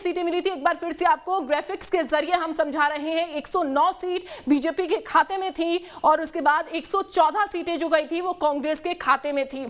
सीटें मिली थी, एक बार फिर से आपको ग्राफिक्स के जरिए हम समझा रहे हैं। 109 सीट बीजेपी के खाते में थी और उसके बाद 114 सीटें जो गई थी वो कांग्रेस के खाते में थी।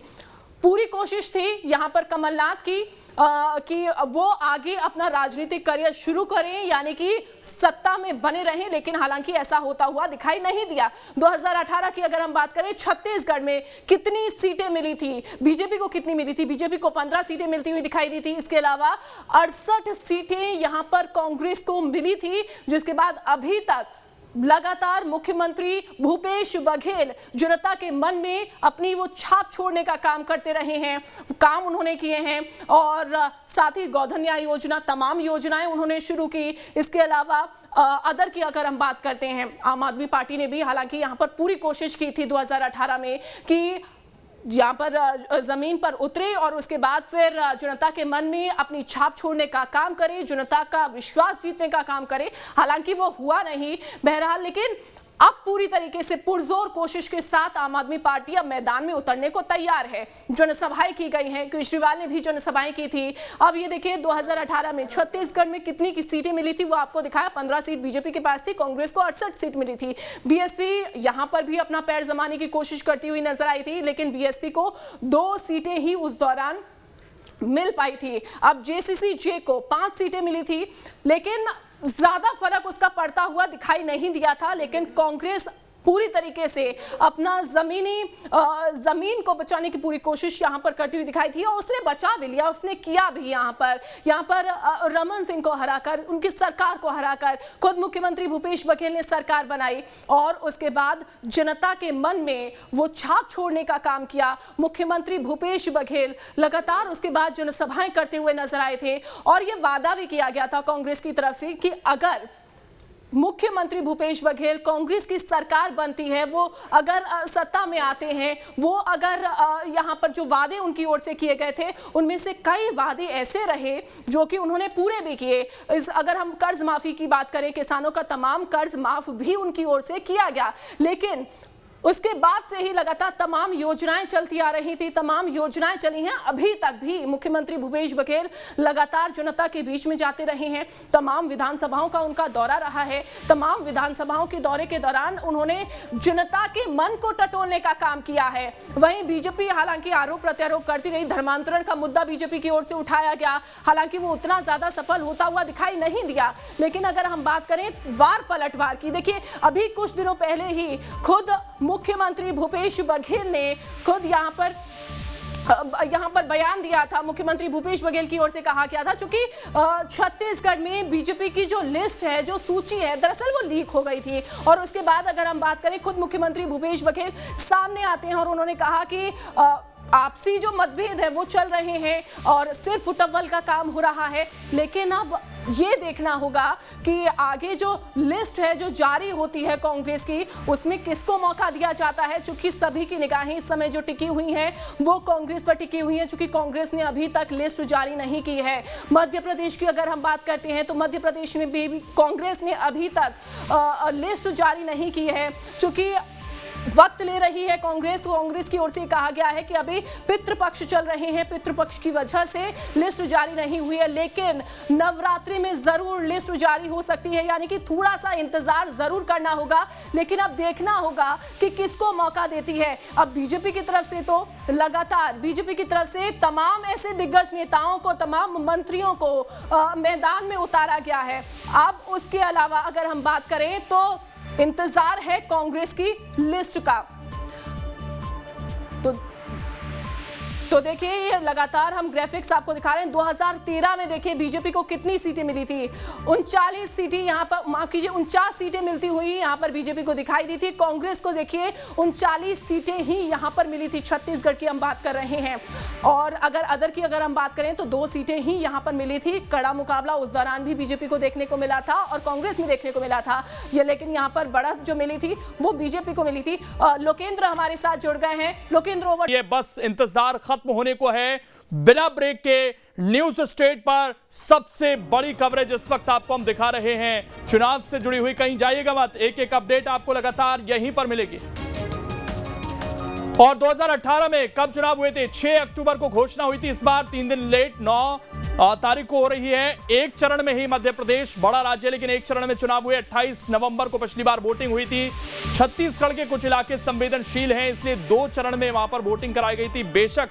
पूरी कोशिश थी यहां पर कमलनाथ की कि वो आगे अपना राजनीतिक करियर शुरू करें, यानी कि सत्ता में बने रहें, लेकिन हालांकि ऐसा होता हुआ दिखाई नहीं दिया। 2018 की अगर हम बात करें, छत्तीसगढ़ में कितनी सीटें मिली थी, बीजेपी को कितनी मिली थी? बीजेपी को 15 सीटें मिलती हुई दिखाई दी थी। इसके अलावा 68 सीटें यहां पर कांग्रेस को मिली थी, जिसके बाद अभी तक लगातार मुख्यमंत्री भूपेश बघेल जनता के मन में अपनी वो छाप छोड़ने का काम करते रहे हैं, काम उन्होंने किए हैं। और साथ ही गोधन न्याय योजना, तमाम योजनाएं उन्होंने शुरू की। इसके अलावा अदर की अगर हम बात करते हैं, आम आदमी पार्टी ने भी हालांकि यहां पर पूरी कोशिश की थी 2018 में कि यहाँ पर जमीन पर उतरे और उसके बाद फिर जनता के मन में अपनी छाप छोड़ने का काम करे, जनता का विश्वास जीतने का काम करे। हालांकि वो हुआ नहीं बहरहाल, लेकिन अब पूरी तरीके से पुरजोर कोशिश के साथ आम आदमी पार्टी अब मैदान में उतरने को तैयार है। जनसभाएं की गई हैं, केजरीवाल ने भी जनसभाएं की थी। अब ये देखिए 2018 में छत्तीसगढ़ में कितनी की सीटें मिली थी वो आपको दिखाया। 15 सीट बीजेपी के पास थी, कांग्रेस को 68 सीट मिली थी। बीएसपी यहां पर भी अपना पैर जमाने की कोशिश करती हुई नजर आई थी, लेकिन बीएसपी को 2 सीटें ही उस दौरान मिल पाई थी। अब जेसीसी-जे को 5 सीटें मिली थी, लेकिन ज्यादा फर्क उसका पड़ता हुआ दिखाई नहीं दिया था। लेकिन कांग्रेस पूरी तरीके से अपना जमीन को बचाने की पूरी कोशिश यहां पर करती हुई दिखाई थी और उसने बचा भी लिया, उसने किया भी। यहां पर रमन सिंह को हराकर, उनकी सरकार को हराकर खुद मुख्यमंत्री भूपेश बघेल ने सरकार बनाई और उसके बाद जनता के मन में वो छाप छोड़ने का काम किया। मुख्यमंत्री भूपेश बघेल लगातार उसके बाद जनसभाएं करते हुए नजर आए थे और ये वादा भी किया गया था कांग्रेस की तरफ से कि अगर मुख्यमंत्री भूपेश बघेल कांग्रेस की सरकार बनती है, वो अगर सत्ता में आते हैं, वो अगर यहाँ पर जो वादे उनकी ओर से किए गए थे उनमें से कई वादे ऐसे रहे जो कि उन्होंने पूरे भी किए। अगर हम कर्ज माफी की बात करें, किसानों का तमाम कर्ज माफ भी उनकी ओर से किया गया, लेकिन उसके बाद से ही लगातार तमाम योजनाएं चलती आ रही थी, तमाम योजनाएं चली हैं। अभी तक भी मुख्यमंत्री भूपेश बघेल लगातार जनता के बीच में जाते रहे हैं। तमाम विधानसभाओं का उनका दौरा रहा है। तमाम विधानसभाओं के दौरे के दौरान उन्होंने जनता के मन को टटोलने का काम किया है। वहीं बीजेपी हालांकि आरोप प्रत्यारोप करती रही, धर्मांतरण का मुद्दा बीजेपी की ओर से उठाया गया, हालांकि वो उतना ज्यादा सफल होता हुआ दिखाई नहीं दिया। लेकिन अगर हम बात करें वार पलटवार की, देखिए अभी कुछ दिनों पहले ही खुद मुख्यमंत्री भूपेश बघेल ने खुद यहाँ पर बयान दिया था। मुख्यमंत्री भूपेश बघेल की ओर से कहा गया था, चूंकि छत्तीसगढ़ में बीजेपी की जो लिस्ट है, जो सूची है, दरअसल वो लीक हो गई थी और उसके बाद अगर हम बात करें, खुद मुख्यमंत्री भूपेश बघेल सामने आते हैं और उन्होंने कहा कि आपसी जो मतभेद है वो चल रहे हैं और सिर्फ फुटबॉल का काम हो रहा है। लेकिन अब ये देखना होगा कि आगे जो लिस्ट है जो जारी होती है कांग्रेस की, उसमें किसको मौका दिया जाता है। चूंकि सभी की निगाहें इस समय जो टिकी हुई हैं वो कांग्रेस पर टिकी हुई हैं, चूंकि कांग्रेस ने अभी तक लिस्ट जारी नहीं की है। मध्य प्रदेश की अगर हम बात करते हैं तो मध्य प्रदेश में भी कांग्रेस ने अभी तक लिस्ट जारी नहीं की है, चूंकि वक्त ले रही है कांग्रेस की ओर से कहा गया है कि अभी पितृपक्ष चल रहे हैं, पितृपक्ष की वजह से लिस्ट जारी नहीं हुई है। लेकिन नवरात्रि में जरूर लिस्ट जारी हो सकती है, यानी कि थोड़ा सा इंतजार जरूर करना होगा। लेकिन अब देखना होगा कि किसको मौका देती है। अब बीजेपी की तरफ से तो लगातार बीजेपी की तरफ से तमाम ऐसे दिग्गज नेताओं को, तमाम मंत्रियों को मैदान में उतारा गया है। अब उसके अलावा अगर हम बात करें तो इंतजार है कांग्रेस की लिस्ट का। तो देखिए ये लगातार हम ग्राफिक्स आपको दिखा रहे हैं। 2013 में देखिए बीजेपी को कितनी सीटें मिली थी, 39 सीटें यहाँ पर, माफ कीजिए 49 सीटें मिलती हुई यहाँ पर बीजेपी को दिखाई दी थी। कांग्रेस को देखिए 39 सीटें ही यहाँ पर मिली थी। छत्तीसगढ़ की हम बात कर रहे हैं और अगर अदर की अगर हम बात करें तो 2 सीटें ही यहाँ पर मिली थी। कड़ा मुकाबला उस दौरान भी बीजेपी को देखने को मिला था और कांग्रेस में देखने को मिला था ये, लेकिन यहाँ पर बढ़त जो मिली थी वो बीजेपी को मिली थी। लोकेंद्र हमारे साथ जुड़ गए हैं। लोकेंद्र ओवर। ये बस इंतजार खत्म होने को है। बिना ब्रेक के न्यूज स्टेट पर सबसे बड़ी कवरेज इस वक्त आपको हम दिखा रहे हैं। चुनाव से जुड़ी हुई कहीं जाइएगा मत, एक एक अपडेट आपको लगातार यहीं पर मिलेगी। और 2018 में कब चुनाव हुए थे? 6 अक्टूबर को घोषणा हुई थी। इस बार 3 दिन लेट 9 तारीख को हो रही है। एक चरण में ही मध्य प्रदेश बड़ा राज्य, लेकिन एक चरण में चुनाव हुए। 28 नवंबर को पिछली बार वोटिंग हुई थी। छत्तीसगढ़ के कुछ इलाके संवेदनशील हैं, इसलिए 2 चरण में वहां पर वोटिंग कराई गई थी। बेशक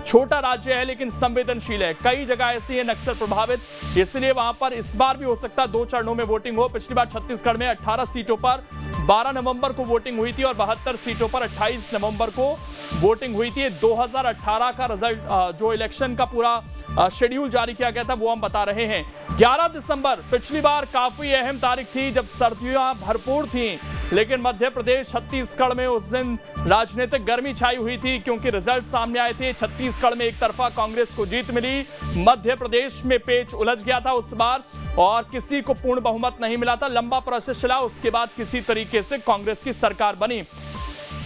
छोटा राज्य है लेकिन संवेदनशील है। कई जगह ऐसी है नक्सल प्रभावित, इसलिए वहां पर इस बार भी हो सकता है 2 चरणों में वोटिंग हो। पिछली बार छत्तीसगढ़ में 18 सीटों पर 12 नवंबर को वोटिंग हुई थी और 72 सीटों पर 28 नवंबर को वोटिंग हुई थी। 2018 का रिजल्ट जो इलेक्शन का पूरा शेड्यूल जारी किया गया था वो हम बता रहे हैं। 11 दिसंबर पिछली बार काफी अहम तारीख थी जब सर्दियां भरपूर थी, लेकिन मध्य प्रदेश छत्तीसगढ़ में उस दिन राजनीतिक गर्मी छाई हुई थी क्योंकि रिजल्ट सामने आए थे। छत्तीसगढ़ में एक तरफा कांग्रेस को जीत मिली, मध्य प्रदेश में पेच उलझ गया था उस बार और किसी को पूर्ण बहुमत नहीं मिला था। लंबा प्रोसेस चला, उसके बाद किसी तरीके से कांग्रेस की सरकार बनी।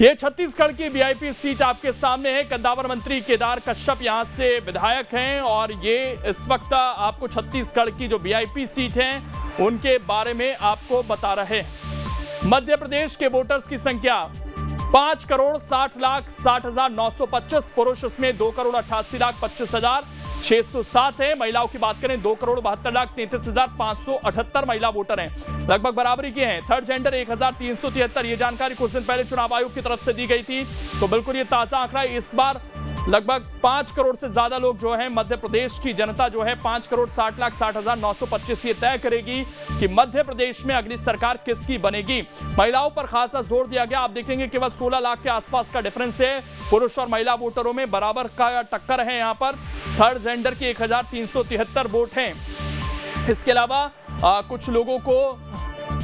ये छत्तीसगढ़ की वीआईपी सीट आपके सामने है। कद्दावर मंत्री केदार कश्यप यहां से विधायक हैं और ये इस वक्त आपको छत्तीसगढ़ की जो वीआईपी सीट है उनके बारे में आपको बता रहे हैं। मध्य प्रदेश के वोटर्स की संख्या 5,60,60,925 पुरुष, इसमें 2,88,25,607 है। महिलाओं की बात करें 2,72,33,578 महिला वोटर हैं, लगभग बराबरी के हैं। Third gender 1,373। ये जानकारी कुछ दिन पहले चुनाव आयोग की तरफ से दी गई थी, तो बिल्कुल ये ताजा आंकड़ा है। इस बार लगभग 5 करोड़ से ज्यादा लोग जो है मध्य प्रदेश की जनता जो है 5,60,60,925 ये तय करेगी कि मध्य प्रदेश में अगली सरकार किसकी बनेगी। महिलाओं पर खासा जोर दिया गया। आप देखेंगे केवल 16 लाख के आसपास का डिफरेंस है, पुरुष और महिला वोटरों में बराबर का टक्कर है। यहाँ पर थर्ड जेंडर के 1,373 वोट हैं। इसके अलावा कुछ लोगों को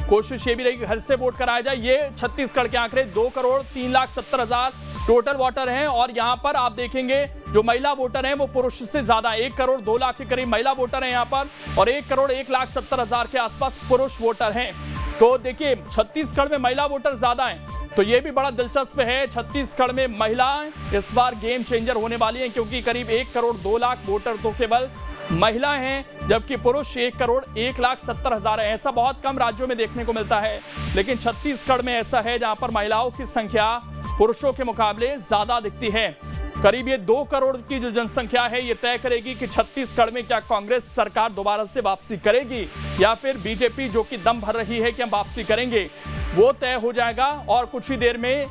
कोशिश ये भी रही घर से वोट कराया जाए। ये छत्तीसगढ़ के आंकड़े 2,03,70,000 टोटल वोटर हैं और यहां पर आप देखेंगे जो महिला वोटर हैं वो पुरुष से ज्यादा, 1 करोड़ 2 लाख के करीब महिला वोटर हैं यहां पर और 1 करोड़ 1,70,000 के आसपास पुरुष वोटर हैं। तो देखिए छत्तीसगढ़ में महिला वोटर ज्यादा हैं, तो ये भी बड़ा दिलचस्प है। छत्तीसगढ़ में महिलाएं इस बार गेम चेंजर होने वाली हैं क्योंकि करीब 1 करोड़ 2 लाख वोटर तो केवल महिलाएं हैं, जबकि पुरुष 1 करोड़ 1,70,000 है। ऐसा बहुत कम राज्यों में देखने को मिलता है, लेकिन छत्तीसगढ़ में ऐसा है जहां पर महिलाओं की संख्या पुरुषों के मुकाबले ज्यादा दिखती है। करीब ये 2 करोड़ की जो जनसंख्या है ये तय करेगी कि छत्तीसगढ़ में क्या कांग्रेस सरकार दोबारा से वापसी करेगी या फिर बीजेपी जो कि दम भर रही है कि हम वापसी करेंगे, वो तय हो जाएगा। और कुछ ही देर में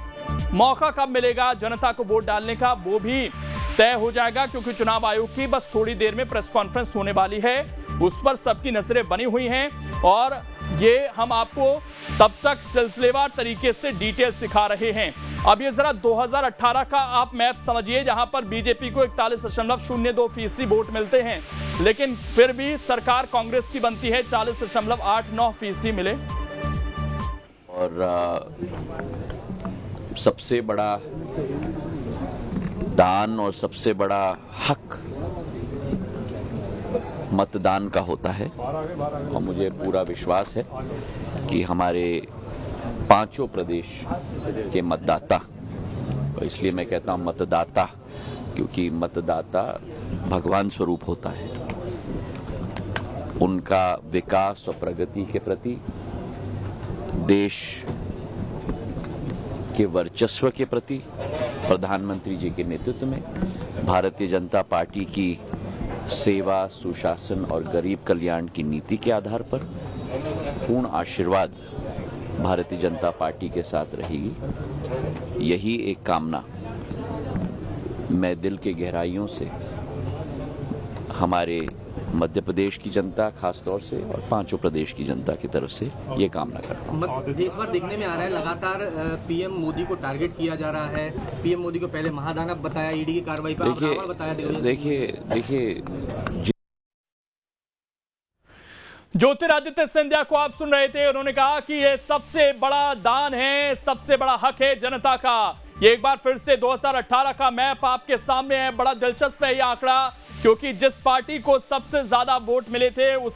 मौका कब मिलेगा जनता को वोट डालने का वो भी तय हो जाएगा, क्योंकि चुनाव आयोग की बस थोड़ी देर में प्रेस कॉन्फ्रेंस होने वाली है, उस पर सबकी नजरें बनी हुई हैं और ये हम आपको तब तक सिलसिलेवार तरीके से डिटेल सिखा रहे हैं। अब ये जरा 2018 का आप मैप समझिए, जहां पर बीजेपी को 41.02% वोट मिलते हैं, लेकिन फिर भी सरकार कांग्रेस की बनती है, 40.89% मिले। और सबसे बड़ा दान और सबसे बड़ा हक मतदान का होता है और मुझे पूरा विश्वास है कि हमारे 5 प्रदेश के मतदाता, और इसलिए मैं कहता हूं मतदाता क्योंकि मतदाता भगवान स्वरूप होता है, उनका विकास और प्रगति के प्रति, देश के वर्चस्व के प्रति, प्रधानमंत्री जी के नेतृत्व में भारतीय जनता पार्टी की सेवा, सुशासन और गरीब कल्याण की नीति के आधार पर पूर्ण आशीर्वाद भारतीय जनता पार्टी के साथ रहेगी। यही एक कामना मैं दिल के गहराइयों से हमारे मध्य प्रदेश की जनता खासतौर से और 5 प्रदेश की जनता की तरफ से ये कामना करता हूँ। देश भर देखने में आ रहा है लगातार पीएम मोदी को टारगेट किया जा रहा है। पीएम मोदी को पहले महादानव बताया, ईडी की कार्रवाई पर बताया। देखिए ज्योतिरादित्य सिंधिया को आप सुन रहे थे, उन्होंने कहा कि यह सबसे बड़ा दान है, सबसे बड़ा हक है जनता का। ये एक बार फिर से 2018 का मैप आपके सामने है। बड़ा दिलचस्प है ये आंकड़ा, क्योंकि जिस पार्टी को सबसे ज्यादा वोट मिले थे उस